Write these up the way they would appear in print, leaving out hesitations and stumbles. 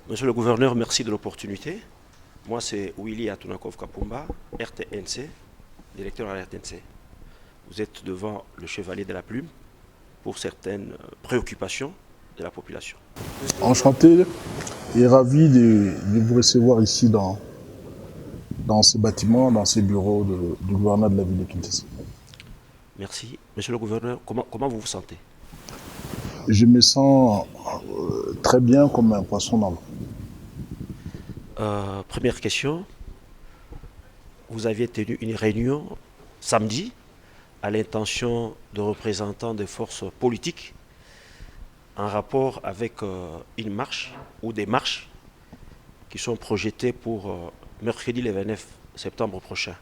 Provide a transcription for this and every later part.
Monsieur le gouverneur, merci de l'opportunité. Moi, c'est Willy Atunakov Kapumba, RTNC, directeur à la RTNC. Vous êtes devant le chevalier de la plume pour certaines préoccupations de la population. Enchanté et ravi de vous recevoir ici dans ce bâtiment, dans ces bureaux du gouverneur de la ville de Kinshasa. Merci. Monsieur le gouverneur, comment vous vous sentez? Je me sens très bien comme un poisson dans l'eau. Première question, vous aviez tenu une réunion samedi à l'intention de représentants des forces politiques en rapport avec une marche ou des marches qui sont projetées pour mercredi le 29 septembre prochain.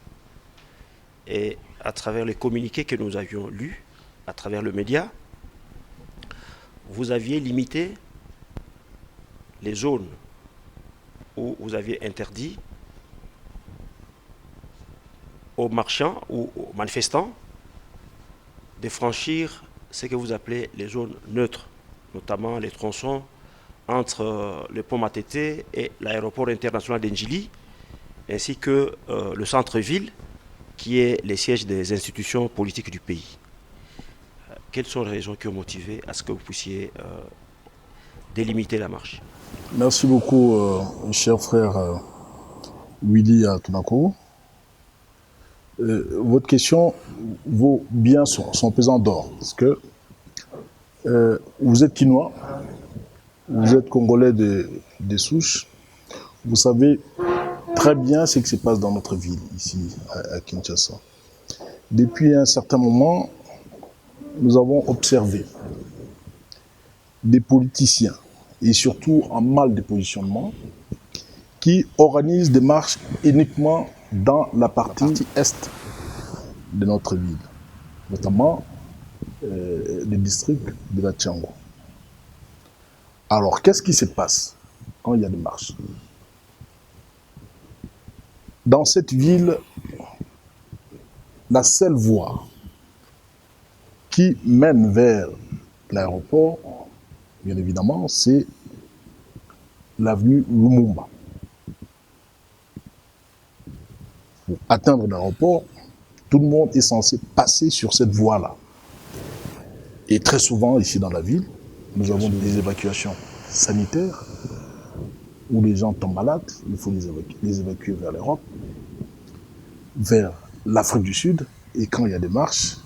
Et à travers les communiqués que nous avions lus, à travers le média, vous aviez limité les zones où vous aviez interdit aux marchands ou aux manifestants de franchir ce que vous appelez les zones neutres, notamment les tronçons entre le pont Matete et l'aéroport international d'Enjili, ainsi que le centre-ville, qui est le siège des institutions politiques du pays. Quelles sont les raisons qui ont motivé à ce que vous puissiez délimiter la marche? Merci beaucoup, cher frère Willy Atunako. Votre question vaut bien son pesant d'or, parce que vous êtes Quinois, vous êtes Congolais des souches, vous savez très bien ce qui se passe dans notre ville, ici, à Kinshasa. Depuis un certain moment, nous avons observé des politiciens, et surtout en mal de positionnement, qui organisent des marches uniquement dans la partie est de notre ville, notamment le district de la Tchango. Alors, qu'est-ce qui se passe quand il y a des marches? Dans cette ville, la seule voie qui mène vers l'aéroport, bien évidemment, c'est l'avenue Lumumba. Pour atteindre l'aéroport, tout le monde est censé passer sur cette voie-là. Et très souvent, ici dans la ville, nous avons des évacuations sanitaires où les gens tombent malades, il faut les évacuer vers l'Europe, vers l'Afrique du Sud, et quand il y a des marches,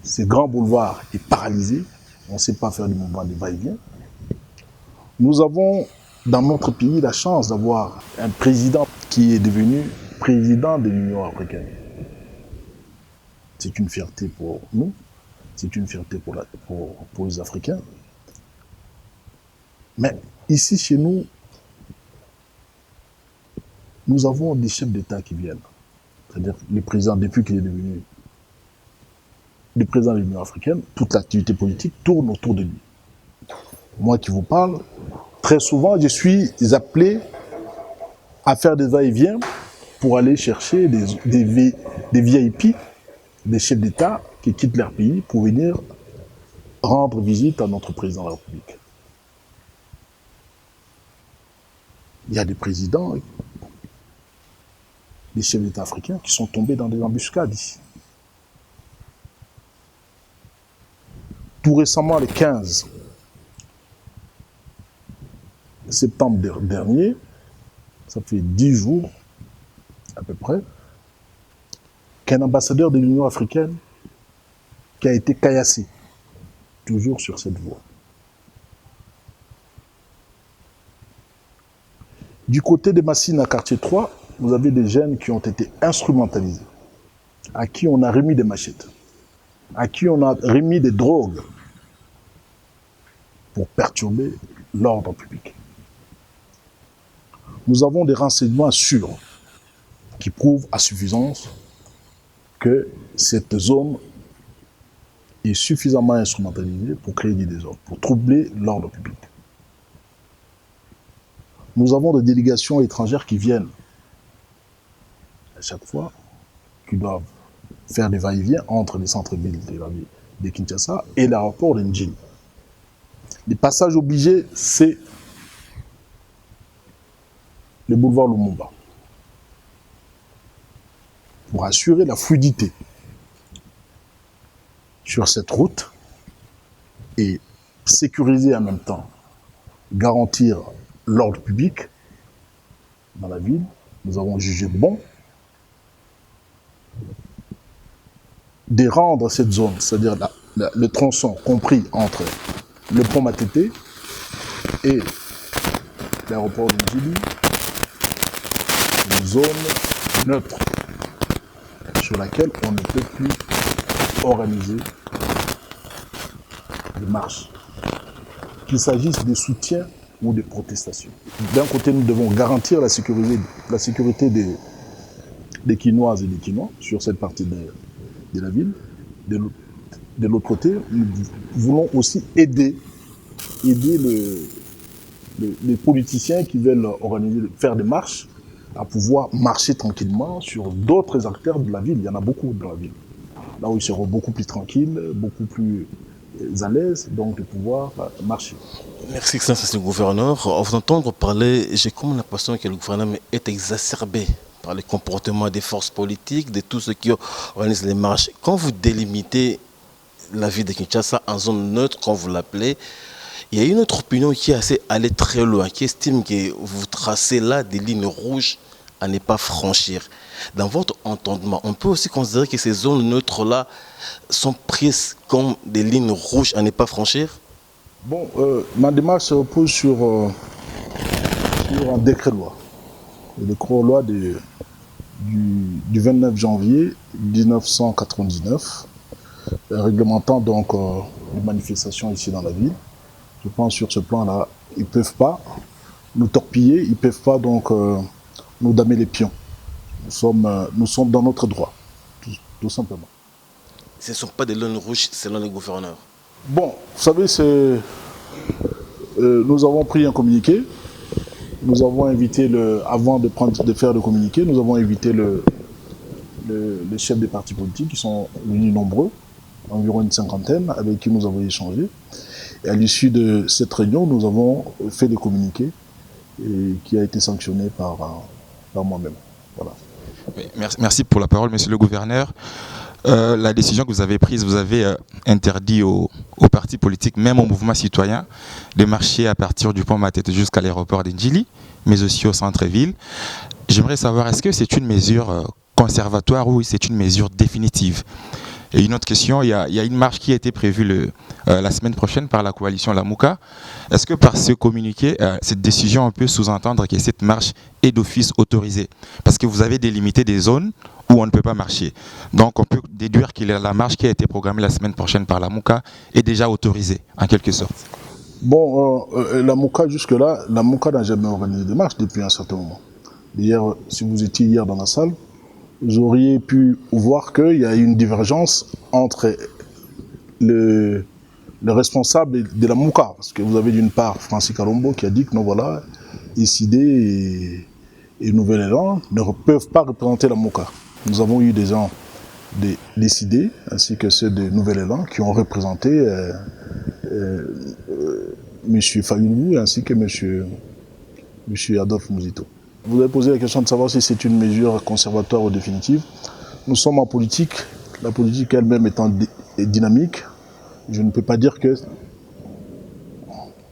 ce grand boulevard est paralysé, on ne sait pas faire du mouvement de va-et-vient. Nous avons dans notre pays la chance d'avoir un président qui est devenu président de l'Union africaine. C'est une fierté pour nous, c'est une fierté pour les Africains. Mais ici, chez nous, nous avons des chefs d'État qui viennent. C'est-à-dire le président, depuis qu'il est devenu le président de l'Union africaine, toute l'activité politique tourne autour de lui. Moi qui vous parle, très souvent, je suis appelé à faire des va-et-vient pour aller chercher des VIP, des chefs d'État qui quittent leur pays pour venir rendre visite à notre président de la République. Il y a des présidents, des chefs d'État africains qui sont tombés dans des embuscades ici. Tout récemment, le 15 septembre dernier, ça fait 10 jours à peu près, qu'un ambassadeur de l'Union africaine qui a été caillassé, toujours sur cette voie. Du côté de Massina, quartier 3, vous avez des jeunes qui ont été instrumentalisés, à qui on a remis des machettes, à qui on a remis des drogues pour perturber l'ordre public. Nous avons des renseignements sûrs qui prouvent à suffisance que cette zone est suffisamment instrumentalisée pour créer des désordres, pour troubler l'ordre public. Nous avons des délégations étrangères qui viennent à chaque fois, qui doivent faire des va-et-vient entre les centres-villes de la ville de Kinshasa et l'aéroport d'Njili. Les passages obligés, c'est le boulevard Lumumba pour assurer la fluidité sur cette route et sécuriser en même temps, garantir l'ordre public dans la ville. Nous avons jugé bon de rendre cette zone, c'est-à-dire le tronçon compris entre le pont Matete et l'aéroport de Djili, une zone neutre sur laquelle on ne peut plus organiser de marche, qu'il s'agisse de soutien ou de protestation. D'un côté, nous devons garantir la sécurité des Quinoises et des Quinois sur cette partie de la ville. De l'autre côté, nous voulons aussi aider les politiciens qui veulent faire des marches à pouvoir marcher tranquillement sur d'autres acteurs de la ville. Il y en a beaucoup dans la ville. Là où ils seront beaucoup plus tranquilles, beaucoup plus à l'aise, donc de pouvoir marcher. Merci, Excellence le gouverneur. À vous entendre parler, j'ai comme l'impression que le gouvernement est exacerbé par le comportement des forces politiques, de tous ceux qui organisent les marches. Quand vous délimitez la ville de Kinshasa en zone neutre, comme vous l'appelez, il y a une autre opinion qui est assez allée très loin, qui estime que vous tracez là des lignes rouges à ne pas franchir. Dans votre entendement, on peut aussi considérer que ces zones neutres-là sont prises comme des lignes rouges à ne pas franchir? Bon, ma démarche se repose sur un décret-loi. Le décret-loi du 29 janvier 1999, réglementant donc les manifestations ici dans la ville. Je pense sur ce plan-là, ils ne peuvent pas nous torpiller, ils ne peuvent pas donc nous damer les pions. Nous sommes dans notre droit, tout simplement. Ce ne sont pas des lignes rouges selon le gouverneur. Bon, vous savez, nous avons pris un communiqué. Nous avons invité, avant de faire le communiqué, nous avons invité les chefs des partis politiques qui sont venus nombreux, environ une cinquantaine, avec qui nous avons échangé. Et à l'issue de cette réunion, nous avons fait des communiqués qui a été sanctionné par moi-même. Voilà. Merci pour la parole, monsieur le gouverneur. La décision que vous avez prise, vous avez interdit aux partis politiques, même aux mouvements citoyens, de marcher à partir du pont Matete jusqu'à l'aéroport d'Indjili, mais aussi au centre-ville. J'aimerais savoir, est-ce que c'est une mesure conservatoire ou c'est une mesure définitive? Et une autre question, il y a une marche qui a été prévue la semaine prochaine par la coalition Lamouka. Est-ce que par ce communiqué, cette décision, on peut sous-entendre que cette marche est d'office autorisée? Parce que vous avez délimité des zones où on ne peut pas marcher. Donc on peut déduire que la marche qui a été programmée la semaine prochaine par Lamouka est déjà autorisée, en quelque sorte. Bon, Lamouka, jusque-là, Lamouka n'a jamais organisé de marche depuis un certain moment. Hier, si vous étiez hier dans la salle, vous auriez pu voir qu'il y a une divergence entre le responsable de la Mouka. Parce que vous avez d'une part Francis Kalombo qui a dit que non, voilà, ICD et Nouvel Élan ne peuvent pas représenter la Mouka. Nous avons eu des gens d'ICD ainsi que ceux de Nouvel Élan qui ont représenté M. Fayulu ainsi que M. Adolphe Mouzito. Vous avez posé la question de savoir si c'est une mesure conservatoire ou définitive. Nous sommes en politique, la politique elle-même étant dynamique. Je ne peux pas dire que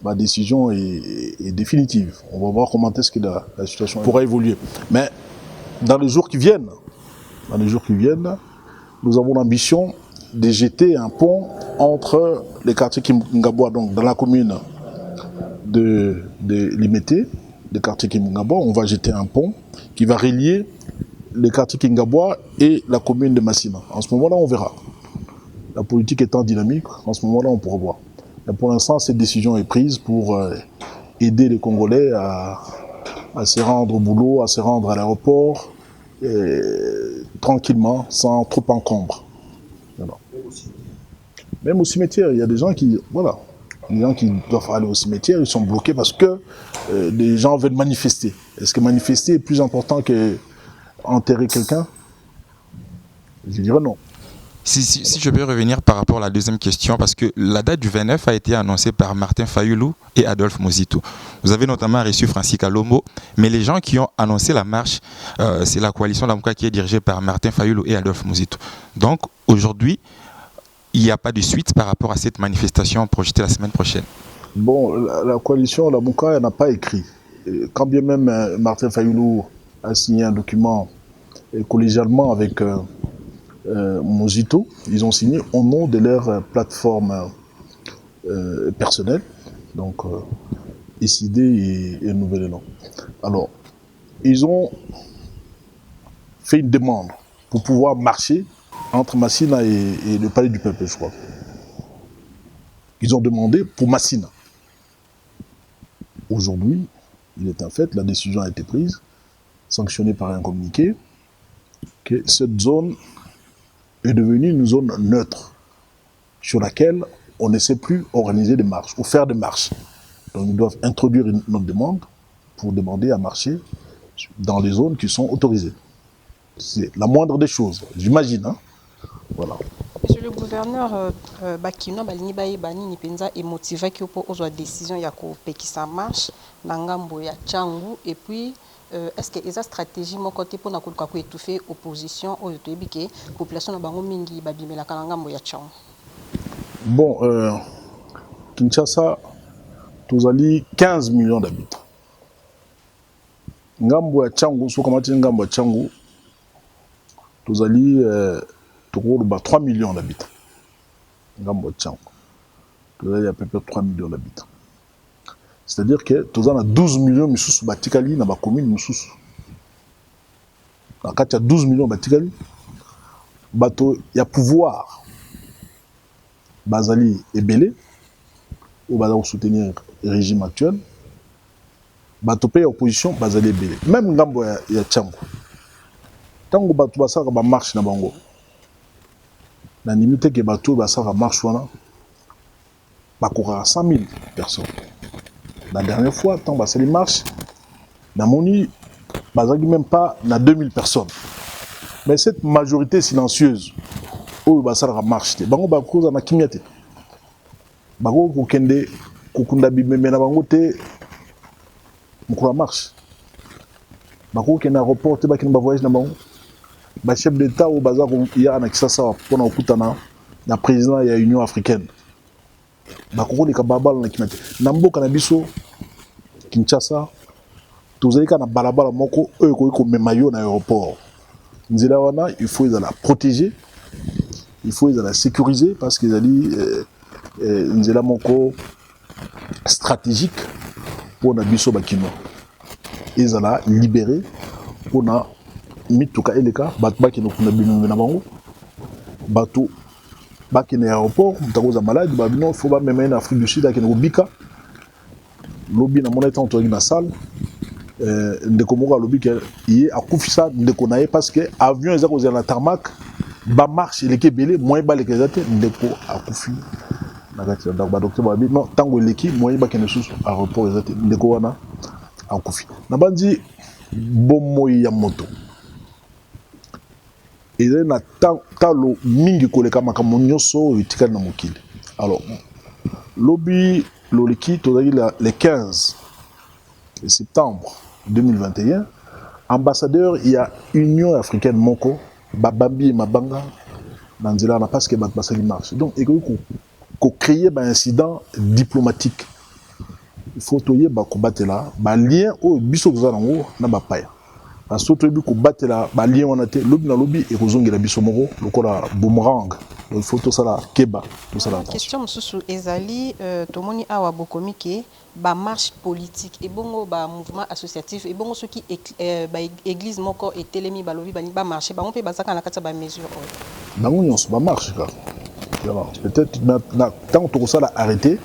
ma décision est définitive. On va voir comment est-ce que la situation pourra évoluer. Mais dans les jours qui viennent, nous avons l'ambition de jeter un pont entre les quartiers Kimungabwa, donc dans la commune de Limete, des quartiers Kimungabwa. On va jeter un pont qui va relier les quartiers Kimungabwa et la commune de Massina. En ce moment-là, on verra. La politique étant dynamique, en ce moment-là, on pourra voir. Mais pour l'instant, cette décision est prise pour aider les Congolais à se rendre au boulot, à se rendre à l'aéroport, tranquillement, sans trop encombre. Voilà. Même au cimetière, il y a des gens qui, voilà, les gens qui doivent aller au cimetière, ils sont bloqués parce que les gens veulent manifester. Est-ce que manifester est plus important que enterrer quelqu'un? Je dirais non. Si je peux revenir par rapport à la deuxième question, parce que la date du 29 a été annoncée par Martin Fayulu et Adolphe Muzito. Vous avez notamment reçu Francis Kalombo, mais les gens qui ont annoncé la marche, c'est la coalition Lamuka qui est dirigée par Martin Fayulu et Adolphe Muzito. Donc aujourd'hui, il n'y a pas de suite par rapport à cette manifestation projetée la semaine prochaine. Bon, la coalition Lamuka n'a pas écrit. Et quand bien même Martin Fayulu a signé un document collégialement avec Muzito, ils ont signé au nom de leur plateforme personnelle, donc ICD et Nouvel Élan. Alors, ils ont fait une demande pour pouvoir marcher entre Massina et le palais du peuple, je crois. Ils ont demandé pour Massina. Aujourd'hui, il est un fait, la décision a été prise, sanctionnée par un communiqué, que cette zone est devenue une zone neutre sur laquelle on ne sait plus organiser des marches ou faire des marches. Donc ils doivent introduire notre demande pour demander à marcher dans les zones qui sont autorisées. C'est la moindre des choses, j'imagine. Hein? Voilà. Monsieur le gouverneur, Bakino Balini Bani Nipenza est motivé pour la décision de Pekisa marche, Nangambo ya Tchangou, et puis est-ce que les stratégies mon côté pour étouffer l'opposition au Yotoébike, la population de Bango Mingi, Babimela Kanangambo ya Tchangou? Bon, Kinshasa, tous allés 15 millions d'habitants. Ngambo ya Tchangou, ce qu'on dit Ngambo ya Tchangou, tous allés 3 millions d'habitants. Ngambo ya Tchangou, tous allés à peu près 3 millions d'habitants. C'est-à-dire que tous allés 12 millions de batikali dans la commune Moussous. Quand il y a 12 millions de batikali, il y a pouvoir. Bazali est belé, ou Bazali soutenir le régime actuel. Bato paye opposition, Bazali est belé. Même Ngambo ya Tchangou. Tango bato basaka ba marche na bango. Na limite que bato basaka marche wana. Bakora 100 000 personnes. La dernière fois, tant basali marche, na moni bazali même pas na 2000 personnes. Mais cette majorité silencieuse, oyo basala marche te bango bakoza na kimia te bango kokende kokunda bimeme na bango te mokolo marche bango kokende aéroport te bakende bavoyage na bango chef d'état oyo baza ya na Kisasa mpona kokutana na président ya Union africaine bakokoleka babala na kimia te na mboka na biso Kinshasa tozali ka na balabala moko oyo ekoki komema yo na aéroport nzela wana il faut la protéger. Il faut la sécuriser parce qu'ils ont dit nous avons stratégique pour na biso bakino. Ils ont libéré pour na mituka eleka batba qui nous kuna bino na bango bato bakina aéroport mutakoza malade babino faut ba même en Afrique du Sud akina bika lobby na mona temps na salle ndeko moko lobby que yi akufisa ndeko naye parce que avion ezako na tarmac ba marche leki belé moyen ba leki zate ndeko akufi nakati donc ba docteur babi non tango leki moyen ba kene susu aéroport zate ndeko wana akufi na bandi bomoyi ya moto eza na talo mingi koleka makambo nyonso etikali na mokili. Alors lobby loleki tozali le 15 septembre 2021 ambassadeur il y a Union africaine moko babambi mabanga dans nzela na parce que bat basali marche donc il faut créer un incident diplomatique. Il faut toyer ba combattre là ba lien au biso zanango na ba paya parce que toyebi combattre là ba lien wana te lobby na lobby et kozongela biso moko lokola boomerang. Donc il faut tout ça là keba tout ça là. Question mususu ezali tomoni awa bokomi ke ba marche politique et bongo ba mouvement associatif et bongo ceux qui ba église moko et telemi ba lobi ba marcher ba on peut bazaka na kata ba mesure bango nyonso ba marche ka peut-être tant que ça l'a arrêté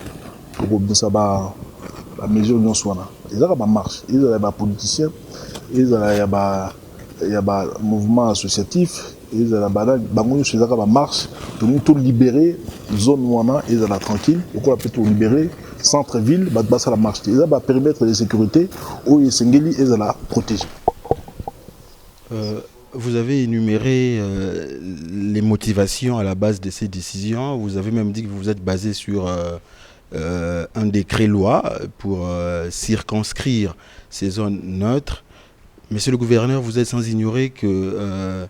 pour ça ba mesure nyonso wana ezaka ba marche ils ont ba politiciens ils ont ya ba mouvement associatif ils ont ba bango nyonso ezaka ba marche tout libérer zone wana ils ont tranquille ou quoi peut libérer centre-ville ça la marche ils ont ba périmètre de sécurité où ils sengeli ils ont la protéger. Vous avez énuméré les motivations à la base de ces décisions. Vous avez même dit que vous vous êtes basé sur un décret-loi pour circonscrire ces zones neutres. Monsieur le gouverneur, vous êtes sans ignorer que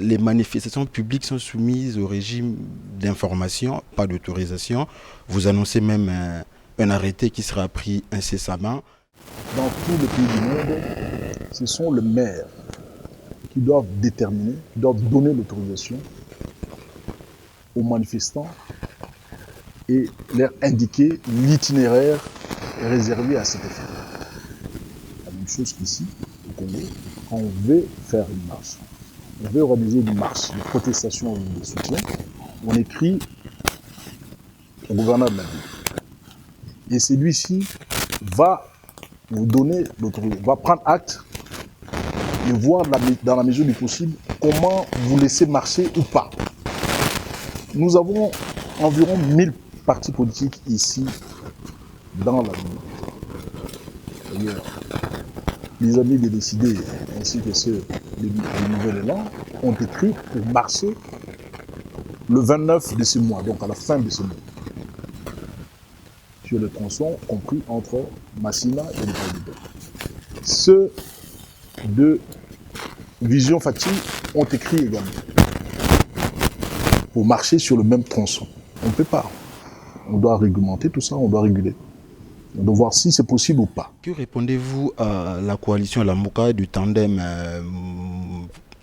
les manifestations publiques sont soumises au régime d'information, pas d'autorisation. Vous annoncez même un arrêté qui sera pris incessamment. Dans tous les pays du monde, ce sont les maires qui doivent déterminer, qui doivent donner l'autorisation aux manifestants et leur indiquer l'itinéraire réservé à cet effet. La même chose qu'ici, au Congo, quand on veut faire une marche, on veut organiser une marche de protestation ou de soutien, on écrit au gouverneur de la ville. Et celui-ci va vous donner l'autorisation, va prendre acte et voir dans la mesure du possible comment vous laissez marcher ou pas. Nous avons environ 1000 partis politiques ici dans la ville. D'ailleurs, les amis des décidés ainsi que ceux du Nouvel Élan ont écrit pour marcher le 29 de ce mois, donc à la fin de ce mois, sur le tronçon compris entre Massina et le Pays. Ceux de Vision Fati ont écrit également pour marcher sur le même tronçon. On ne peut pas. On doit réglementer tout ça, on doit réguler. On doit voir si c'est possible ou pas. Que répondez-vous à la coalition Lamuka du tandem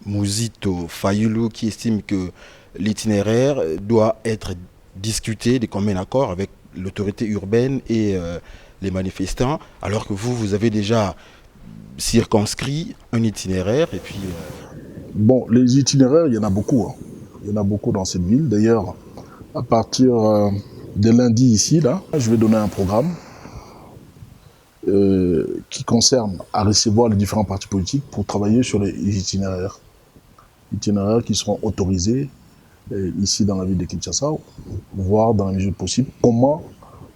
Mouzito-Fayulu qui estime que l'itinéraire doit être discuté de commun accord avec l'autorité urbaine et les manifestants, alors que vous avez déjà circonscrit un itinéraire et puis... Bon, les itinéraires, il y en a beaucoup. Hein. Il y en a beaucoup dans cette ville. D'ailleurs, à partir de lundi ici, là, je vais donner un programme qui concerne à recevoir les différents partis politiques pour travailler sur les itinéraires. Itinéraires qui seront autorisés ici dans la ville de Kinshasa, voir dans la mesure possible comment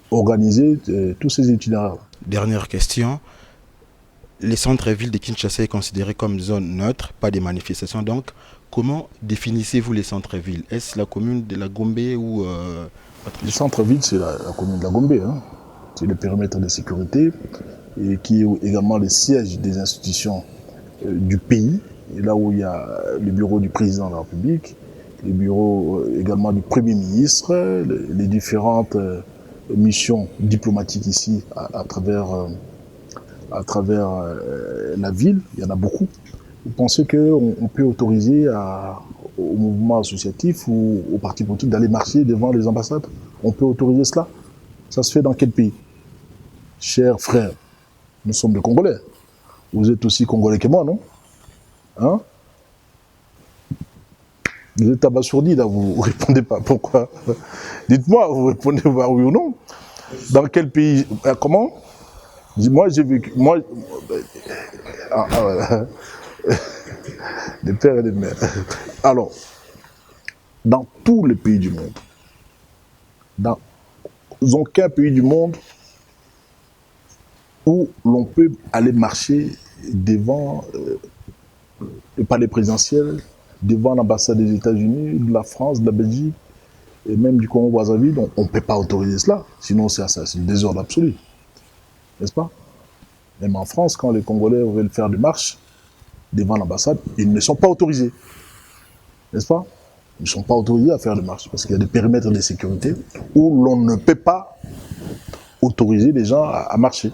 organiser tous ces itinéraires. Dernière question. Les centres-villes de Kinshasa est considéré comme zone neutre, pas des manifestations. Donc, comment définissez-vous les centres-villes? Est-ce la commune de la Gombe ou... Les centres-villes, c'est la commune de la Gombe. Hein. C'est le périmètre de sécurité et qui est également le siège des institutions du pays. Et là où il y a le bureau du président de la République, le bureau également du Premier ministre, les différentes missions diplomatiques ici à travers la ville, il y en a beaucoup. Vous pensez qu'on peut autoriser au mouvement associatif ou aux partis politiques d'aller marcher devant les ambassades? On peut autoriser cela? Ça se fait dans quel pays? Chers frères, nous sommes des Congolais. Vous êtes aussi Congolais que moi, non? Hein? Vous êtes abasourdi là, vous ne répondez pas. Pourquoi? Dites-moi, vous répondez par oui ou non? Dans quel pays? Comment? Moi, j'ai vécu. Moi. Les pères et les mères. Alors, dans tous les pays du monde, dans aucun pays du monde où l'on peut aller marcher devant le palais présidentiel, devant l'ambassade des États-Unis, de la France, de la Belgique, et même du Congo-Brazzaville, on ne peut pas autoriser cela. Sinon, c'est le désordre absolu. N'est-ce pas? Même en France, quand les Congolais veulent faire des marches devant l'ambassade, ils ne sont pas autorisés. N'est-ce pas? Ils ne sont pas autorisés à faire des marches parce qu'il y a des périmètres de sécurité où l'on ne peut pas autoriser les gens à marcher.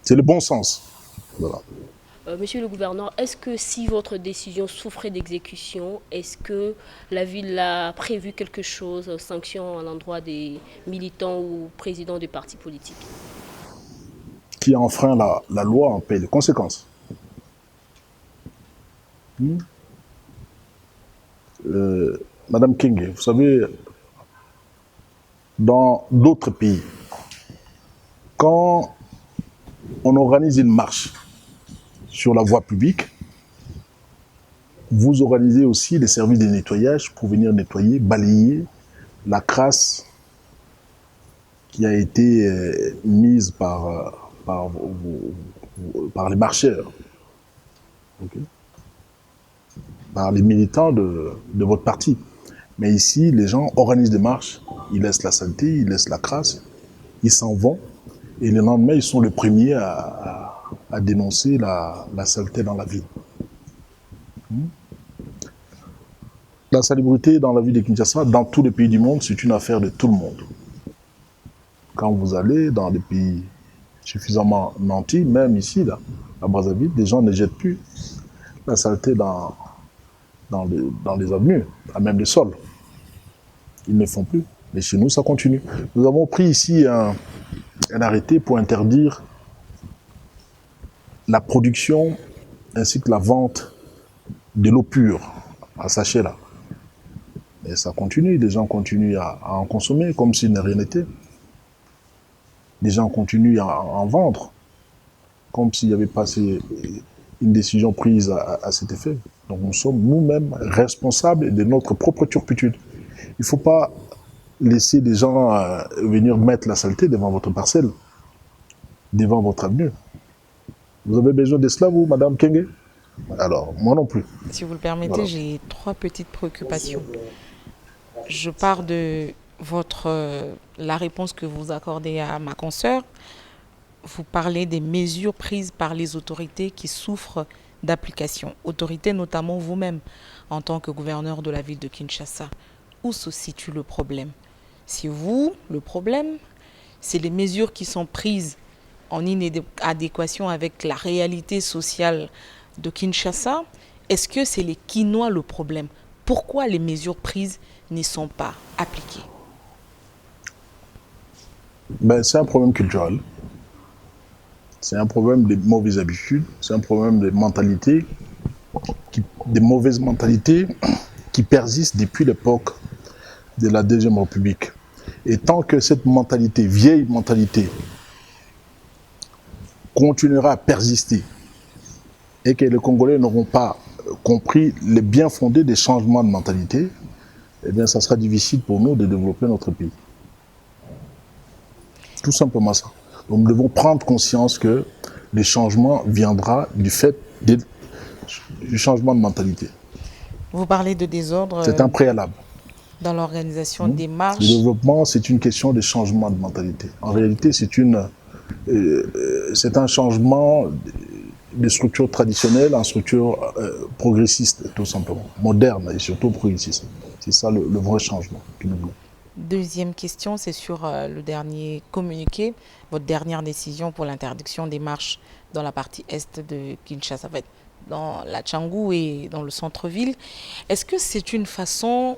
C'est le bon sens. Voilà. Monsieur le gouverneur, est-ce que si votre décision souffrait d'exécution, est-ce que la ville a prévu quelque chose, sanction à l'endroit des militants ou présidents de partis politiques? Qui enfreint la loi en paie les conséquences. Madame Kenge, vous savez, dans d'autres pays, quand on organise une marche sur la voie publique, vous organisez aussi les services de nettoyage pour venir nettoyer, balayer la crasse qui a été mise par les marcheurs. Okay. par les militants de votre parti. Mais ici, les gens organisent des marches, ils laissent la saleté, ils laissent la crasse, ils s'en vont, et le lendemain, ils sont les premiers à dénoncer la saleté dans la ville. La salubrité dans la ville de Kinshasa, dans tous les pays du monde, c'est une affaire de tout le monde. Quand vous allez dans des pays suffisamment nantis, même ici, là, à Brazzaville, les gens ne jettent plus la saleté dans les avenues, à même les sols. Ils ne font plus. Mais chez nous, ça continue. Nous avons pris ici un arrêté pour interdire la production ainsi que la vente de l'eau pure à sachet là. Et ça continue, les gens continuent à en consommer comme s'il n'y rien n'était. Les gens continuent à en vendre comme s'il n'y avait pas une décision prise à cet effet. Donc nous sommes nous-mêmes responsables de notre propre turpitude. Il ne faut pas laisser des gens venir mettre la saleté devant votre parcelle, devant votre avenue. Vous avez besoin de cela, vous, Madame Kenge? Alors, moi non plus. Si vous le permettez, voilà. J'ai 3 petites préoccupations. Je pars de la réponse que vous accordez à ma consoeur. Vous parlez des mesures prises par les autorités qui souffrent d'application. Autorités notamment vous-même, en tant que gouverneur de la ville de Kinshasa. Où se situe le problème? Si le problème, c'est les mesures qui sont prises en inadéquation avec la réalité sociale de Kinshasa, est-ce que c'est les Kinois le problème? Pourquoi les mesures prises ne sont pas appliquées? C'est un problème culturel. C'est un problème de mauvaises habitudes. C'est un problème de mentalité, des mauvaises mentalités qui persistent depuis l'époque de la Deuxième République. Et tant que cette mentalité, vieille mentalité, continuera à persister et que les Congolais n'auront pas compris les bien fondés des changements de mentalité, eh bien, ça sera difficile pour nous de développer notre pays. Tout simplement ça. Donc, nous devons prendre conscience que le changement viendra du fait du changement de mentalité. Vous parlez de désordre. C'est un préalable. Dans l'organisation des marches. Le développement, c'est une question de changement de mentalité. En réalité, c'est un changement de structure traditionnelle en structure progressiste, tout simplement. Moderne et surtout progressiste. C'est ça le vrai changement que nous voulons. Deuxième question, c'est sur le dernier communiqué, votre dernière décision pour l'interdiction des marches dans la partie est de Kinshasa, dans la Tchangou et dans le centre-ville. Est-ce que c'est une façon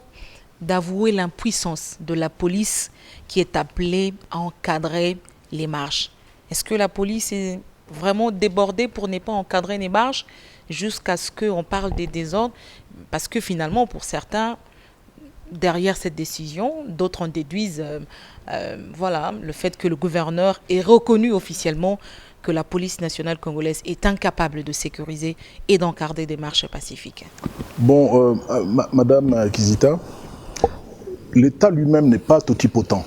d'avouer l'impuissance de la police qui est appelée à encadrer les marches? Est-ce que la police est vraiment débordée pour ne pas encadrer les marches jusqu'à ce qu'on parle des désordres? Parce que finalement, pour certains, derrière cette décision, d'autres en déduisent le fait que le gouverneur ait reconnu officiellement que la police nationale congolaise est incapable de sécuriser et d'encadrer des marches pacifiques. Bon, Madame Kizita, l'État lui-même n'est pas totipotent.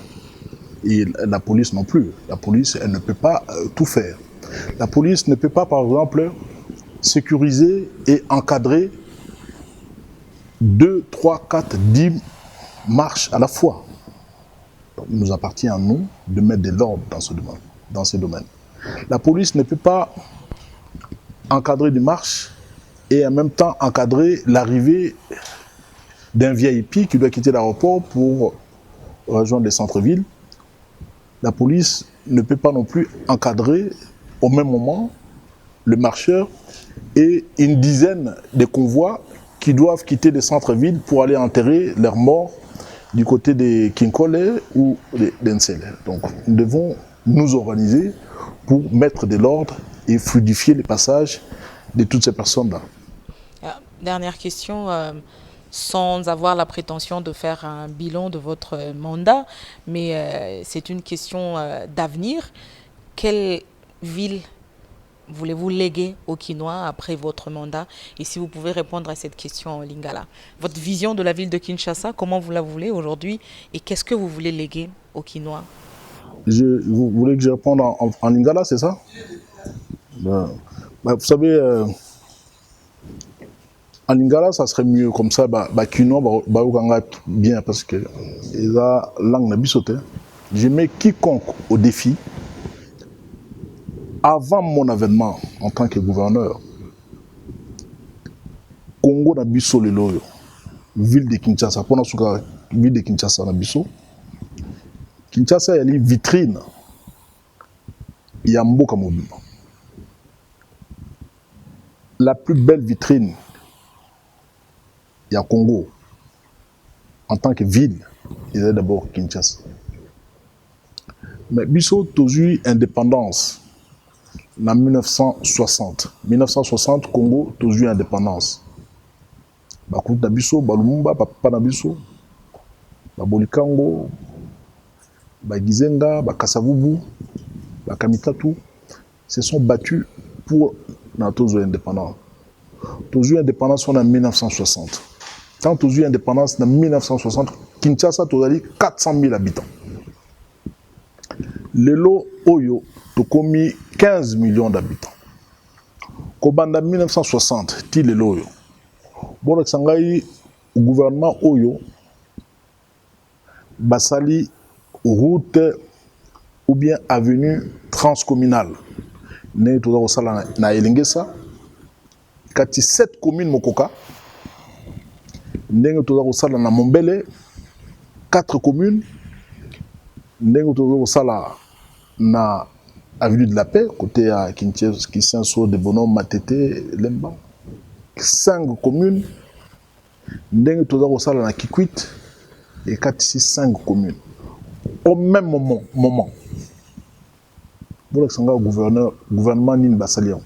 Et la police non plus. La police, elle ne peut pas tout faire. La police ne peut pas, par exemple, sécuriser et encadrer 2, 3, 4, 10 marches à la fois. Donc, il nous appartient à nous de mettre de l'ordre dans ce domaine. La police ne peut pas encadrer des marches et en même temps encadrer l'arrivée d'un VIP qui doit quitter l'aéroport pour rejoindre les centres-villes. La police ne peut pas non plus encadrer au même moment le marcheur et une dizaine de convois qui doivent quitter les centres-villes pour aller enterrer leurs morts du côté des Kinkole ou des Nsele. Donc nous devons nous organiser pour mettre de l'ordre et fluidifier les passages de toutes ces personnes-là. Dernière question. Sans avoir la prétention de faire un bilan de votre mandat, mais c'est une question d'avenir. Quelle ville voulez-vous léguer aux Kinois après votre mandat? Et si vous pouvez répondre à cette question en lingala. Votre vision de la ville de Kinshasa, comment vous la voulez aujourd'hui? Et qu'est-ce que vous voulez léguer aux Kinois? Vous voulez que je réponde en lingala, c'est ça? Vous savez, en En lingala, ça serait mieux comme ça. Kino, bien parce que la langue n'a bisoté. Je mets quiconque au défi. Avant mon avènement en tant que gouverneur, Congo n'a biso le loyo, ville de Kinshasa. Pour la ville de Kinshasa n'a biso. Kinshasa, il y a une vitrine. Il y a Mboka Mobimba. La plus belle vitrine, il y a Congo. En tant que ville, il y a d'abord Kinshasa. Mais biso tozu indépendance. En 1960. 1960, Congo, tozu indépendance. Bakout Nabiso, Balumumba, Papa Nabiso, Babolikango, Bagizenga, Bakasavubu, Bakamitatu, se sont battus pour notre indépendance. Tozu indépendance en 1960. Quand tozu indépendance en 1960, Kinshasa tozali 400 000 habitants. Lelo Oyo, tokomi 15 millions d'habitants. Kobanda 1960, ti lelo Oyo. Bon, sangai gouvernement Oyo, basali route ou bien avenue transcommunale. Ne toza sala na Elingesa. Kati 7 communes mokoka. Ndenge toza sala na Mombele 4 communes. Ndenge toza sala na avenue de la Paix côté à Kinshasa, Kisenso, de Bonhomme, Matete, Lemba. 5 communes. Ndenge toza sala na Kikwit et 5 communes. Au même moment. Bon, gouvernement Nine Bassalian.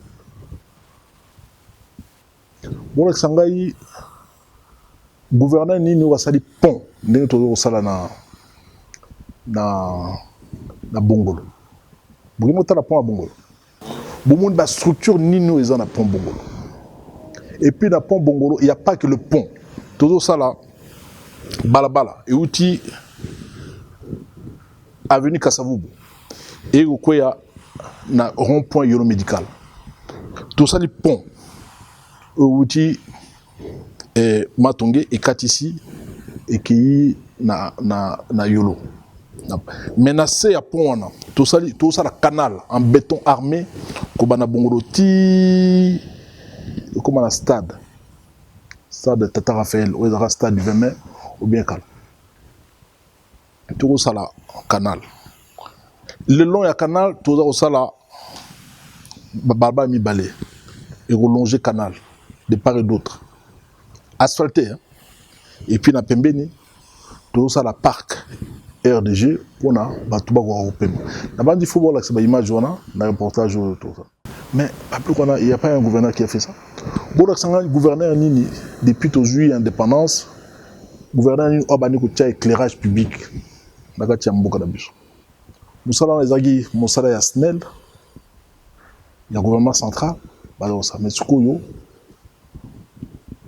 Bon, gouverneur Nine Bassali pont. Ndenge toza sala na Bongolo. Brimo ta la pont à Bongolo. Bon, la structure Nino est en pont Bongolo. Et puis dans pont Bongolo, il n'y a pas que le pont. Tout ça là, balabala et outil avenue Kasavubu. Et au Koya, na rond-point Yolo médical. Tout ça les ponts. Outil Matongé et Katisi et qui na Yolo. Menacé à pont tout ça la canal en béton armé Kobana Bongolo ti comme un stade de Tata Raphaël ou un stade du 20 mai ou bien Kal. Tout ça la canal. Le long du canal, tout ça la Barba mi balé et relongé canal de part et d'autre. Asphalté hein? Et puis na pembeni tout ça la parc RDG pour na batuba ko européen. Na bande du football là c'est ba image wana na reportage tout ça. Mais il n'y a pas un gouverneur qui a fait ça. Bon, le gouverneur Nini, depuis aujourd'hui indépendance, gouverneur Nini Obani ko tia éclairage public. Naka tia mboka na biso. Musala ezagi musala ya SNEL. Il y a gouvernement central, alors ça mais sikoyo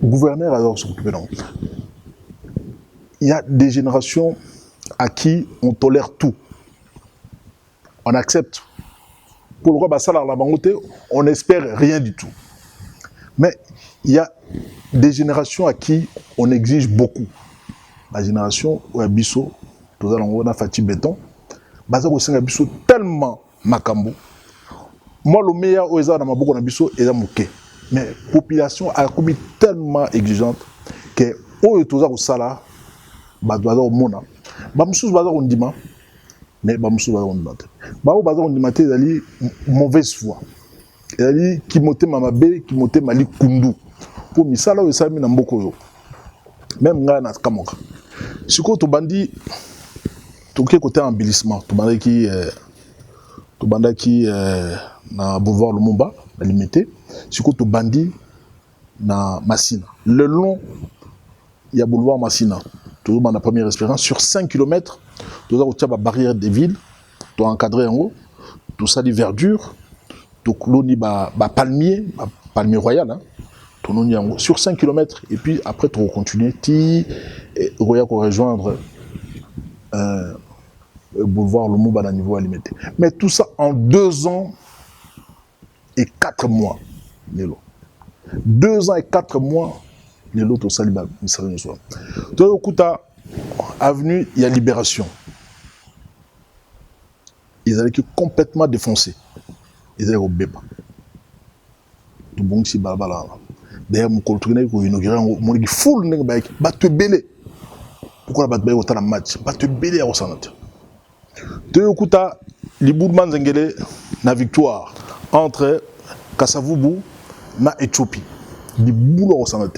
gouverneur alors s'occuper donc. Il y a des générations à qui on tolère tout. On accepte. Pour le roi Bassala la Bangote, on n'espère rien du tout. Mais il y a des générations à qui on exige beaucoup. La génération où Abisso, tout à l'heure, Fati Béton, Bazar aussi Abisso tellement makambo. Moi, le meilleur où dans ma boucle Abisso est Mouké. Mais la population a commis tellement exigeante que où tout ça au Sala, Bazar au Mona, Bamsous Bazar on dit mais Bamsou va on demande. Bao bazar on demande dali mauvaise foi. Dali qui monte mamabe, qui monte mali kundu. Pour misala we sami na mboko yo. Même nga na kamoka. Siko to bandi to ke côté embellissement, to bandi qui na boulevard Lumumba, na limité. Siko to bandi na Massina. Le long il y a boulevard Massina. Tout le monde a première expérience sur 5 km. Tout ça, la barrière des villes, tout encadré en haut, tout ça, des verdures, tout cloni, palmier royal, hein, tout en haut, sur 5 km, et puis après, tu continues, tu rejoindre le boulevard Lumumba à niveau limité. Mais tout ça en 2 ans et 4 mois, Nélo. 2 ans et 4 mois, les autres au Saliba, misala nyonso. To kuta avenue, il y a Libération. Ils allaient complètement défoncés. Ils allaient au Béba. Tout bon si balabala. D'ailleurs, mon collègue qui a inauguré, mon équipe full n'est pas te belé. Pourquoi la batte autant de match? Pas te belé à Osanat. Tu écoutes les Boudman Zengele, la victoire entre Kassavubu et Éthiopie. Les boulots au Osanat.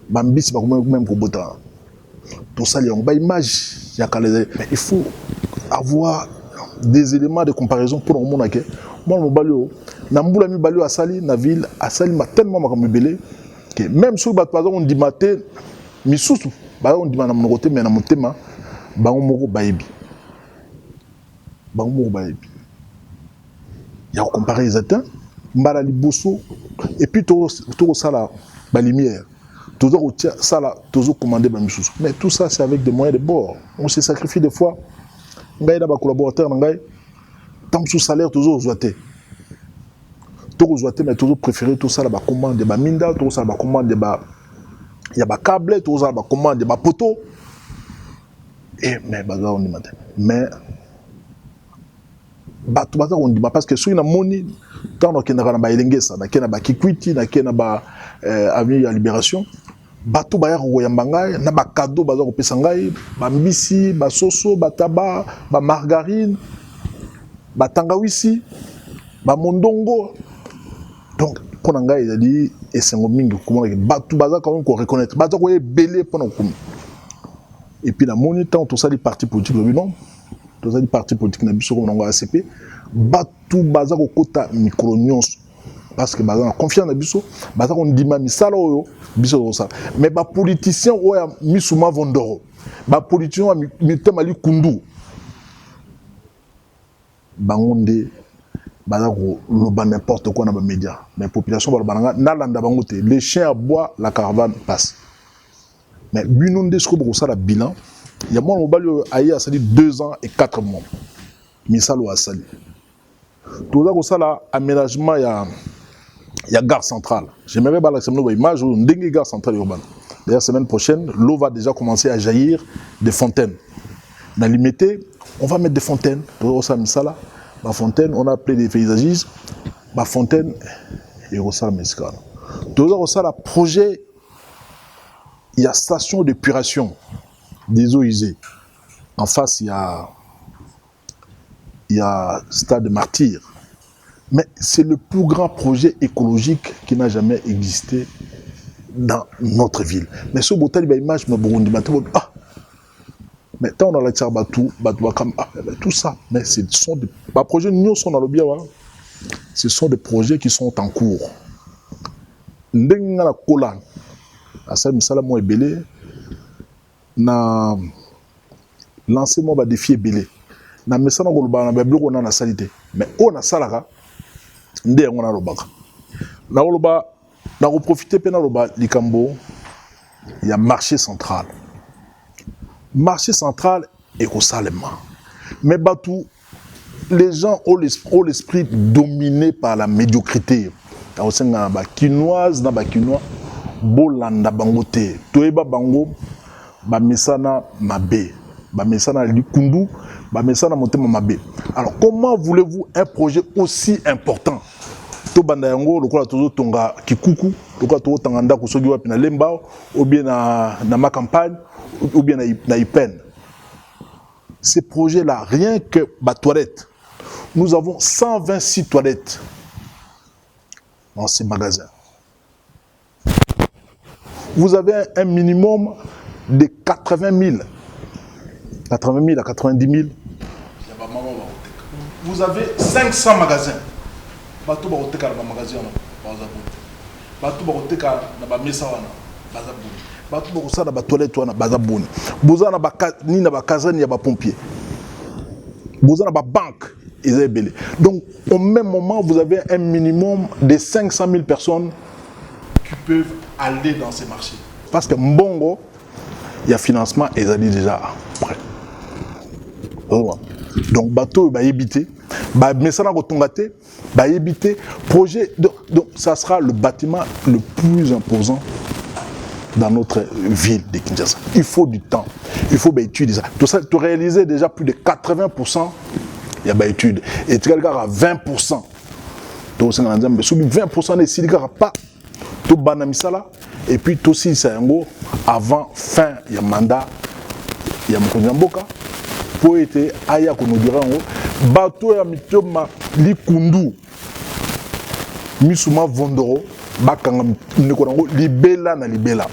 Bambi, c'est pas même pour Botan. Tout ça, il y a une image. Il faut avoir des éléments de comparaison pour le monde. Moi, je balio, Namboula mi balio à Sali, na ville, à Sali m'a tellement belé que même si on dit maté, mi sous, on dit mon côté, mais na mon thème, bango moko baebi. Bango moko baebi. Il y a comparé les atteints, mbala liboso, et puis tout ça là, la lumière. Toujours ça là, toujours commandé par Missous. Mais tout ça, c'est avec des moyens de bord. On se sacrifie des fois. On a des collaborateurs, tant que sous salaire, toujours aux ouatés. Toujours aux ouatés, mais toujours préféré tout ça, la commande de minda, tout ça, la commande de il y a des câbles, tout ça, la commande de poteau. Et mais baza on dit matin. Mais tout baza on dit parce que si on a money, tant qu'on a na ba elengesa, na kena ba kikwiti, na kena ba avenue ya Libération. Bato baya koyamba ngai na ba cadeau baza kopesa ngai ba mbisi ba soso ba taba ba margarine ba tangawisi ba mondongo. Donc pour ngai il a dit esengo mingi comment bato baza quand même ko reconnaître baza ko belé pendant komi. Et puis la monita tout ça les partis politiques non tout ça les partis politiques na biso comme na ACP bato baza ko kota micro nyonso. Parce que baza confiance na biso baza ko ndima misala oyo biso ça mais ba politicien oya misuma vondoro ba politicien mitema li kundu bangonde baza ko loba n'importe quoi na ba média mais population ba bananga na landa bangote les chiens aboient la caravane passe mais binonde ce ko ça la bilan il y a moi mobali ayi a sali 2 ans et 4 mois misalo a sali tout ça ko ça la aménagement il y a gare centrale. J'aimerais voir l'image où une gare centrale urbaine. D'ailleurs, semaine prochaine, l'eau va déjà commencer à jaillir des fontaines. Dans l'imité, on va mettre des fontaines. La fontaine, on a appelé des paysagistes. La fontaine, et ça, mescal. Tout ça, le projet, il y a station d'épuration des eaux usées. En face, il y a stade de martyrs. Mais c'est le plus grand projet écologique qui n'a jamais existé dans notre ville. Mais ce beau tali image me Burundi ah mais tant on a la Tcharbatu, tout ça mais ce sont des projets nous sont dans le bien voilà. Ce sont des projets qui sont en cours. Ndenga la kola asa misala mo ebele na lancer mo ba défier belé. Na mesana ko lobana ba biloko na salité. Mais on a salaka ndé on a lobaka. Na loba na ko profiter pe na loba likambo il y a marché central. Marché central et au Salema. Mais batou les gens ont l'esprit dominé par la médiocrité. Au sein na ba quinoise na ba quinois bolanda bangote. Toeba bango ba mesana mabe. Ba mesana likundu, ba mesana motema mabe. Alors comment voulez-vous un projet aussi important? To banda yango lokola tozo tonga kikuku, lokola to tanganda ko sogi wapi na lemba ou bien na ma campagne ou bien na Ipen. Ces projets là, rien que ba toilette. Nous avons 126 toilettes dans ces magasins. Vous avez un minimum de 80 000 à 90 000. Vous avez 500 magasins. Bato ba oteka na magasin na bazabu. Bato ba oteka na ba mesa wana bazabu. Bato ba kosala ba toilette wana bazabu. Boza na ba ni na ba caserne ya ba pompier. Boza na ba banque Isabelle. Donc au même moment vous avez un minimum de 500 000 personnes qui peuvent aller dans ces marchés. Parce que mbongo il y a financement et ça dit déjà prêt. Donc bateau va éviter mais ça n'a pas bah éviter projet donc ça sera le bâtiment le plus imposant dans notre ville de Kinshasa. Il faut du temps. Il faut étudier ça. Tout ça, tu réalises déjà plus de 80%, il y a des études. Et tu regardes à 20%. Donc, 20% des silicats pas. Tout banamisala. Et puis, tout aussi, c'est un go avant fin, il y a mandat, il y a Mkonjamboka. Pour être aya konodira ngo bato ya mitoma likundu misuma vondoro bakanga nekorango libela na libela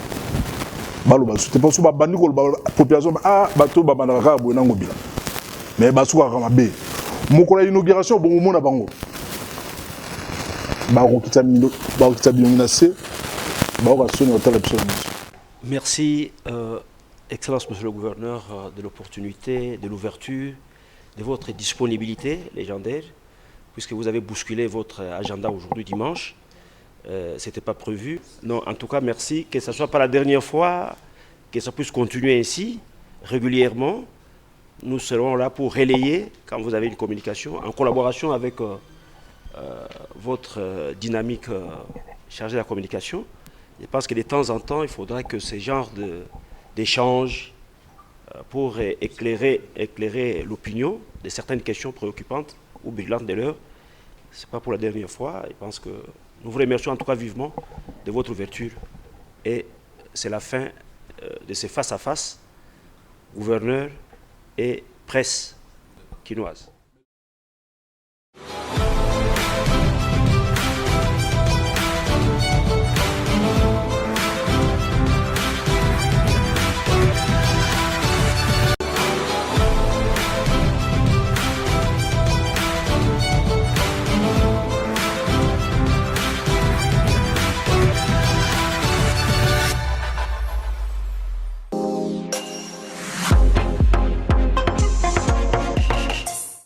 balo basu te pas ba bandi ko population bato ba bandaka bo nango bila mais basu ka mabe mokola inauguration bon mona bango ba ko kita bilongina se ba ko soni hotel absolument. Merci Excellence Monsieur le Gouverneur, de l'opportunité, de l'ouverture, de votre disponibilité légendaire, puisque vous avez bousculé votre agenda aujourd'hui dimanche. Ce n'était pas prévu. Non, en tout cas, merci. Que ce ne soit pas la dernière fois, que ça puisse continuer ainsi, régulièrement. Nous serons là pour relayer, quand vous avez une communication, en collaboration avec votre dynamique chargée de la communication. Je pense que de temps en temps, il faudra que ce genre d'échanges pour éclairer l'opinion de certaines questions préoccupantes ou brûlantes de l'heure. Ce n'est pas pour la dernière fois. Je pense que nous vous remercions en tout cas vivement de votre ouverture. Et c'est la fin de ces face-à-face, gouverneur et presse quinoise.